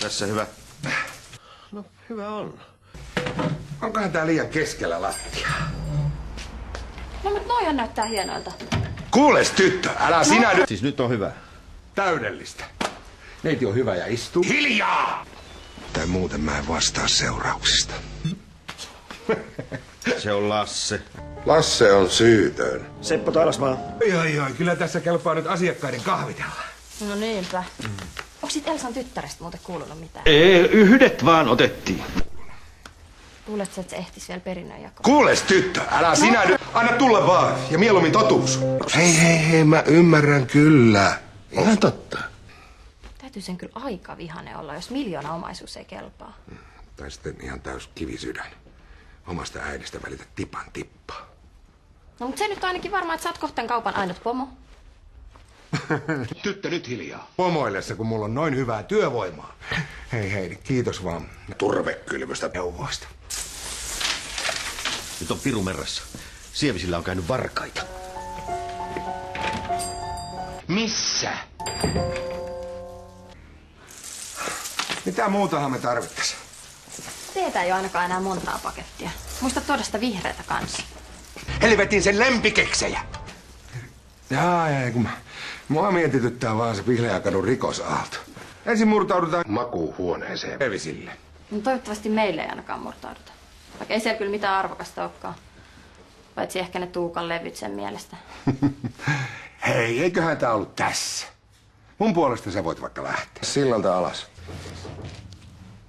Tässä hyvä. No, hyvä on. Onkohan tää liian keskellä lattiaa? No, mutta noihan näyttää hienoilta. Kuules tyttö, älä sinä nyt... Siis nyt on hyvä. Täydellistä. Neiti on hyvä ja istuu. Hiljaa! Tai muuten mä en vastaa seurauksista. Se on Lasse. Lasse on syytön. Seppo Tailasmaa. Joo, kyllä tässä kelpaa nyt asiakkaiden kahvitella. No niinpä. Onko sit Elsan tyttärestä muuten kuulunut mitään? Yhdet vaan otettiin. Luuletko, että se ehtis vielä perinnönjakoon? Kuules tyttö, älä sinä nyt... Anna tulla vaan, ja mieluummin totuus. Hei, mä ymmärrän kyllä. Ihan totta. Täytyy sen kyllä aika vihane olla, jos 1 000 000 omaisuus ei kelpaa. Tai sitten ihan täys kivisydän. Omasta äidistä välitä tipan tippaa. No mutta se nyt on ainakin varma, että sä oot kohten kaupan ainut pomo. Tyttö, nyt hiljaa. Pomoillessa, kun mulla on noin hyvää työvoimaa. Hei, kiitos vaan turvekylvystä neuvoista. Nyt on piru merrassa. Sievisillä on käynyt varkaita. Missä? Mitä muutahan me tarvittais? Teetä ei ole ainakaan enää montaa pakettia. Muista tuoda sitä vihreätä kanssa. Helvetin sen lempikeksejä! Jaa, kun mua mietityttää vaan se Vihleäkadun rikosaalto. Ensin murtaudutaan makuuhuoneeseen Evisille. No toivottavasti meille ei ainakaan murtauduta. Vaikka ei siellä kyllä mitään arvokasta olekaan. Paitsi ehkä ne Tuukan levyt sen mielestä. Hei, eiköhän tää ollut tässä. Mun puolesta sä voit vaikka lähteä. Sillalta alas.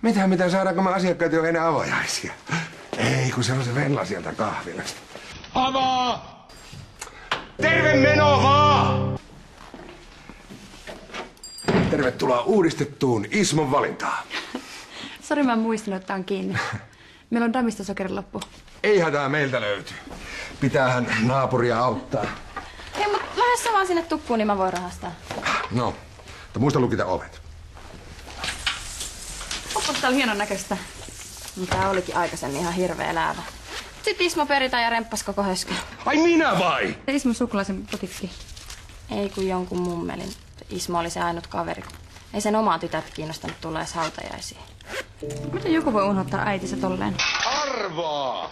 Mitä saadaanko me asiakkaat jo enää avajaisia? Ei, kun se on se Venla sieltä kahvilasta. Avaa! Terve meno vaan! Tervetuloa uudistettuun Ismon valintaan. Sori, mä en muistanut, että on kiinni. Meillä on damista sokerin loppu. Ei hätää, meiltä löytyy. Pitäähän naapuria auttaa. Hei, mutta lähde sä vaan sinne tukkuun, niin mä voin rahastaa. No, mutta muista lukita ovet. Oppas, tää oli hienon näköistä. No, tää olikin aikaisemmin ihan hirveä läävä. Sitten Ismo peritään ja remppas koko höskön. Ai minä vai? Ismo sukulaisen putikki. Ei kun jonkun mummelin. Ismo oli se ainut kaveri. Ei sen omaa tytärtä kiinnostanut tulla edes hautajaisiin. Miten joku voi unohtaa äitinsä tolleen? Arvaa!